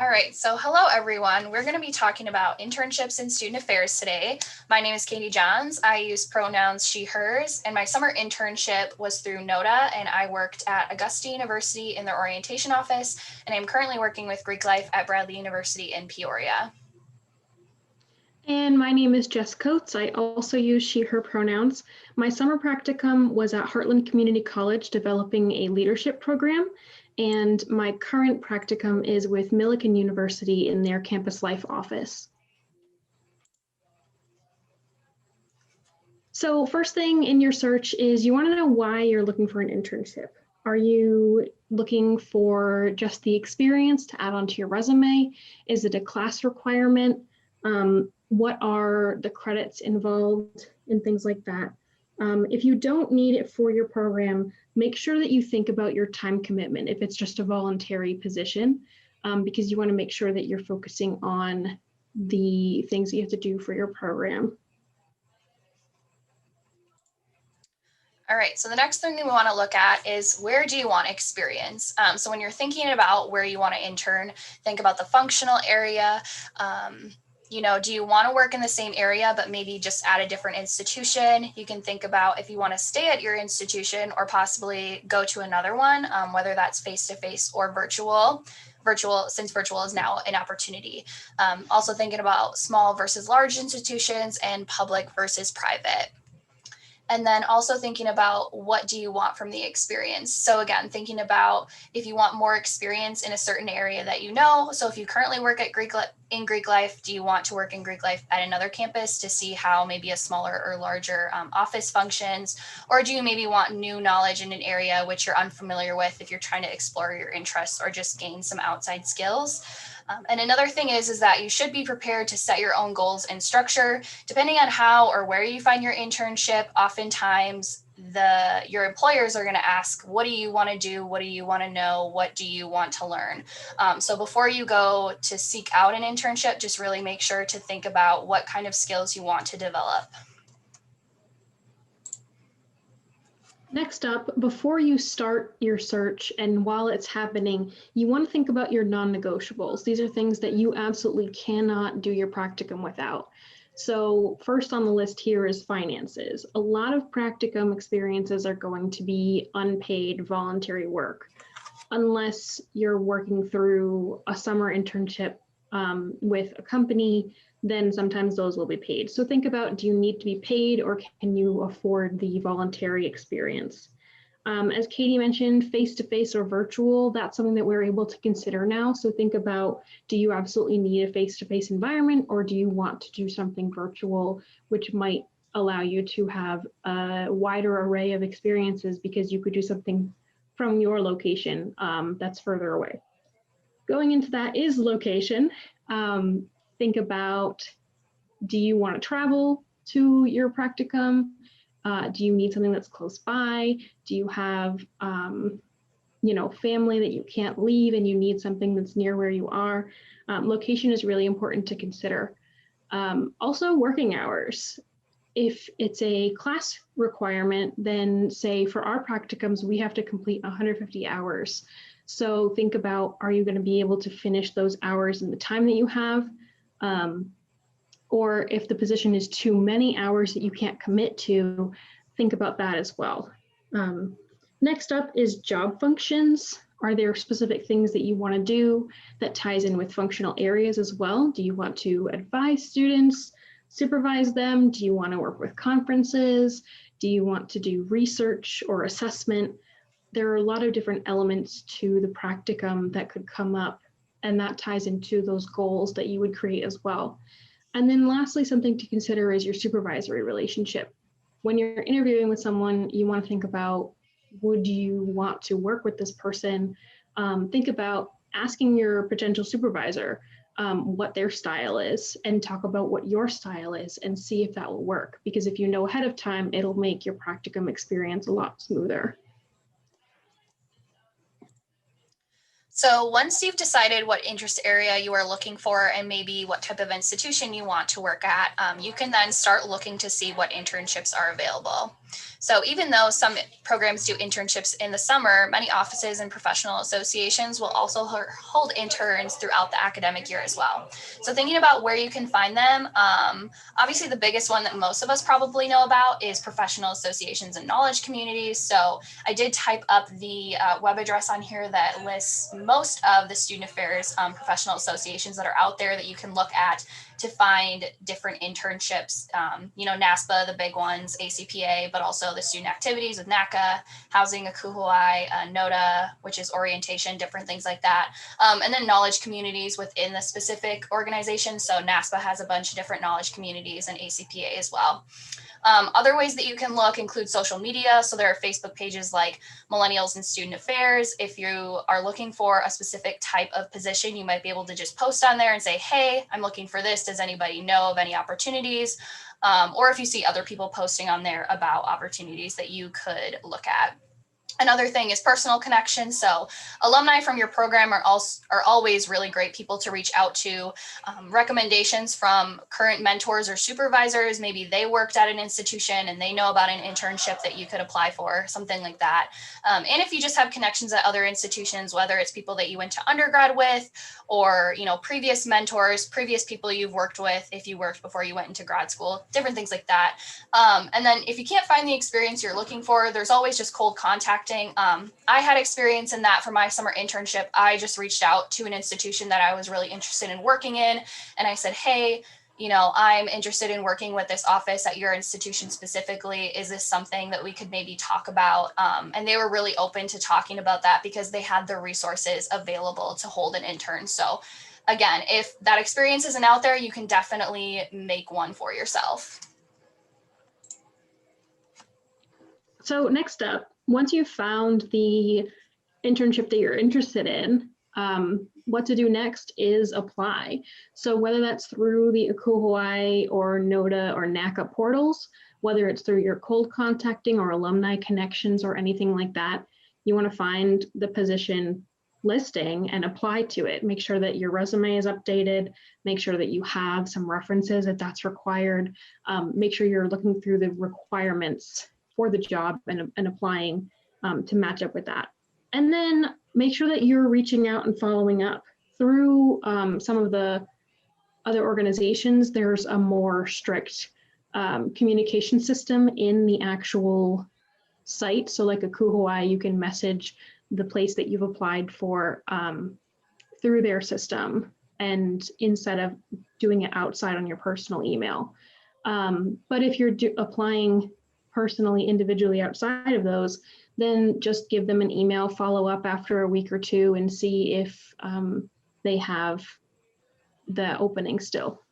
All right, so hello everyone. We're going to be talking about internships and student affairs today. My name is Kaytee Johns. I use pronouns she, hers, and my summer internship was through NODA, and I worked at Augusta University in their orientation office, and I'm currently working with Greek life at Bradley University in Peoria. And my name is Jess Coates. I also use she, her pronouns. My summer practicum was at Heartland Community College developing a leadership program. And my current practicum is with Millikan University in their campus life office. So first thing in your search is you want to know why you're looking for an internship. Are you looking for just the experience to add onto your resume? Is it a class requirement? What are the credits involved and things like that? If you don't need it for your program, make sure that you think about your time commitment if it's just a voluntary position, because you want to make sure that you're focusing on the things that you have to do for your program. All right, so the next thing we want to look at is where do you want experience? So when you're thinking about where you want to intern, think about the functional area. Do you want to work in the same area, but maybe just at a different institution? You can think about if you want to stay at your institution or possibly go to another one, whether that's face-to-face or virtual. Since virtual is now an opportunity. Also thinking about small versus large institutions and public versus private. And then also thinking about what do you want from the experience. So again, thinking about if you want more experience in a certain area that you know. So if you currently work at Greek life, do you want to work in Greek life at another campus to see how maybe a smaller or larger office functions? Or do you maybe want new knowledge in an area which you're unfamiliar with if you're trying to explore your interests or just gain some outside skills? And another thing is that you should be prepared to set your own goals and structure. Depending on how or where you find your internship, oftentimes your employers are going to ask, what do you want to do? What do you want to know? What do you want to learn? So before you go to seek out an internship, just really make sure to think about what kind of skills you want to develop. Next up, before you start your search and while it's happening, you want to think about your non-negotiables. These are things that you absolutely cannot do your practicum without. So first on the list here is finances. A lot of practicum experiences are going to be unpaid voluntary work, unless you're working through a summer internship with a company, then sometimes those will be paid. So think about, do you need to be paid or can you afford the voluntary experience? As Kaytee mentioned, face-to-face or virtual, that's something that we're able to consider now. So think about, do you absolutely need a face-to-face environment or do you want to do something virtual, which might allow you to have a wider array of experiences because you could do something from your location that's further away. Going into that is location. Think about, do you want to travel to your practicum? Do you need something that's close by? Do you have, family that you can't leave and you need something that's near where you are? Location is really important to consider. Also, working hours. If it's a class requirement, then say for our practicums, we have to complete 150 hours. So think about, are you going to be able to finish those hours in the time that you have? Or if the position is too many hours that you can't commit to, think about that as well. Next up is job functions. Are there specific things that you want to do that ties in with functional areas as well? Do you want to advise students, supervise them? Do you want to work with conferences? Do you want to do research or assessment? There are a lot of different elements to the practicum that could come up, and that ties into those goals that you would create as well. And then lastly, something to consider is your supervisory relationship. When you're interviewing with someone, you want to think about, would you want to work with this person? Think about asking your potential supervisor what their style is and talk about what your style is and see if that will work. Because if you know ahead of time, it'll make your practicum experience a lot smoother. So once you've decided what interest area you are looking for and maybe what type of institution you want to work at, you can then start looking to see what internships are available. So even though some programs do internships in the summer, many offices and professional associations will also hold interns throughout the academic year as well. So thinking about where you can find them, obviously the biggest one that most of us probably know about is professional associations and knowledge communities. So I did type up the web address on here that lists most of the student affairs professional associations that are out there that you can look at to find different internships. NASPA, the big ones, ACPA, but also the student activities with NACA, housing, ACUHUI, NODA, which is orientation, different things like that. And then knowledge communities within the specific organization. So NASPA has a bunch of different knowledge communities and ACPA as well. Other ways that you can look include social media. So there are Facebook pages like Millennials and Student Affairs. If you are looking for a specific type of position, you might be able to just post on there and say, hey, I'm looking for this. Does anybody know of any opportunities? Or if you see other people posting on there about opportunities that you could look at. Another thing is personal connections. So alumni from your program are always really great people to reach out to. Recommendations from current mentors or supervisors, maybe they worked at an institution and they know about an internship that you could apply for, something like that. And if you just have connections at other institutions, whether it's people that you went to undergrad with or, previous mentors, previous people you've worked with, if you worked before you went into grad school, different things like that. And then if you can't find the experience you're looking for, there's always just cold contacting. I had experience in that for my summer internship. I just reached out to an institution that I was really interested in working in. And I said, hey, I'm interested in working with this office at your institution specifically. Is this something that we could maybe talk about? And they were really open to talking about that because they had the resources available to hold an intern. So again, if that experience isn't out there, you can definitely make one for yourself. So next up, once you've found the internship that you're interested in, what to do next is apply. So whether that's through the ACUHUI or NODA or NACA portals, whether it's through your cold contacting or alumni connections or anything like that, you want to find the position listing and apply to it. Make sure that your resume is updated. Make sure that you have some references if that's required. Make sure you're looking through the requirements for the job and applying to match up with that. And then make sure that you're reaching out and following up through some of the other organizations. There's a more strict communication system in the actual site. So like ACUHUI, you can message the place that you've applied for through their system, and instead of doing it outside on your personal email. But if you're applying personally, individually outside of those, then just give them an email, follow up after a week or two and see if they have the opening still.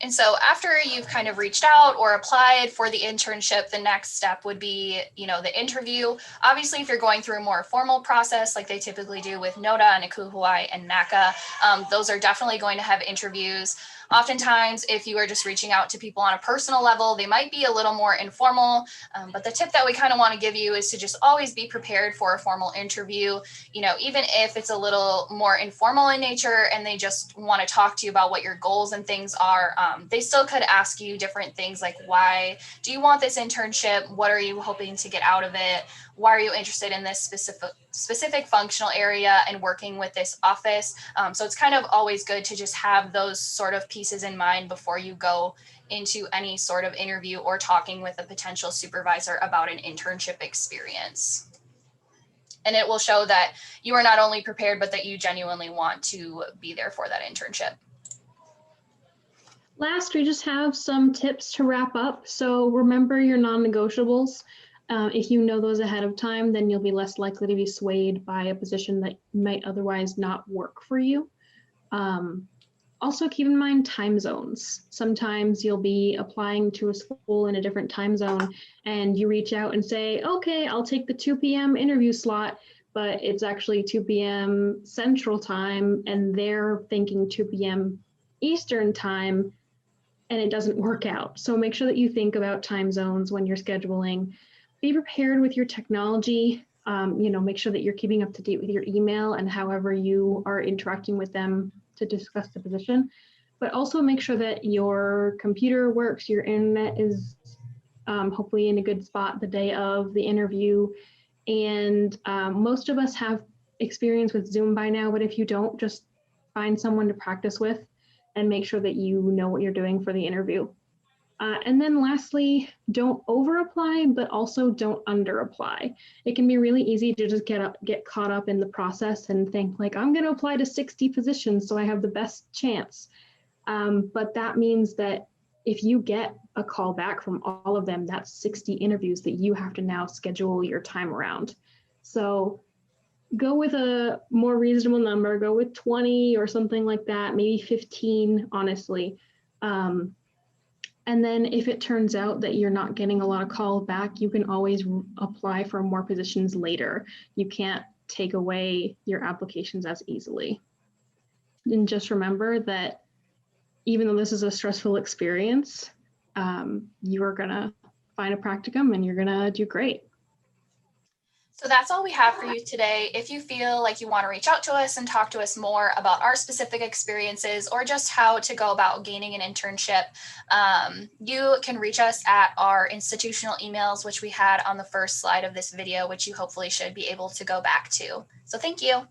And so after you've kind of reached out or applied for the internship, the next step would be, the interview. Obviously, if you're going through a more formal process, like they typically do with NODA and ACUHUI and NACA, those are definitely going to have interviews. Oftentimes, if you are just reaching out to people on a personal level, they might be a little more informal. But the tip that we kind of want to give you is to just always be prepared for a formal interview. Even if it's a little more informal in nature and they just want to talk to you about what your goals and things are, they still could ask you different things like, why do you want this internship? What are you hoping to get out of it? Why are you interested in this specific functional area and working with this office? So it's kind of always good to just have those sort of pieces in mind before you go into any sort of interview or talking with a potential supervisor about an internship experience. And it will show that you are not only prepared, but that you genuinely want to be there for that internship. Last, we just have some tips to wrap up. So remember your non-negotiables. If you know those ahead of time, then you'll be less likely to be swayed by a position that might otherwise not work for you. Also keep in mind time zones. Sometimes you'll be applying to a school in a different time zone and you reach out and say, okay, I'll take the 2 p.m. interview slot, but it's actually 2 p.m. Central Time and they're thinking 2 p.m. Eastern Time, and it doesn't work out. So make sure that you think about time zones when you're scheduling. Be prepared with your technology. Make sure that you're keeping up to date with your email and however you are interacting with them to discuss the position. but also make sure that your computer works, your internet is hopefully in a good spot the day of the interview. And most of us have experience with Zoom by now, but if you don't, just find someone to practice with and make sure that you know what you're doing for the interview. And then lastly, don't over apply, but also don't under apply. It can be really easy to just get caught up in the process and think like, I'm going to apply to 60 positions so I have the best chance. But that means that if you get a call back from all of them, that's 60 interviews that you have to now schedule your time around. So go with a more reasonable number, go with 20 or something like that, maybe 15, honestly. And then if it turns out that you're not getting a lot of calls back, you can always apply for more positions later. You can't take away your applications as easily. And just remember that even though this is a stressful experience, you are gonna find a practicum and you're gonna do great. So that's all we have for you today. If you feel like you want to reach out to us and talk to us more about our specific experiences or just how to go about gaining an internship, you can reach us at our institutional emails, which we had on the first slide of this video, which you hopefully should be able to go back to. So thank you.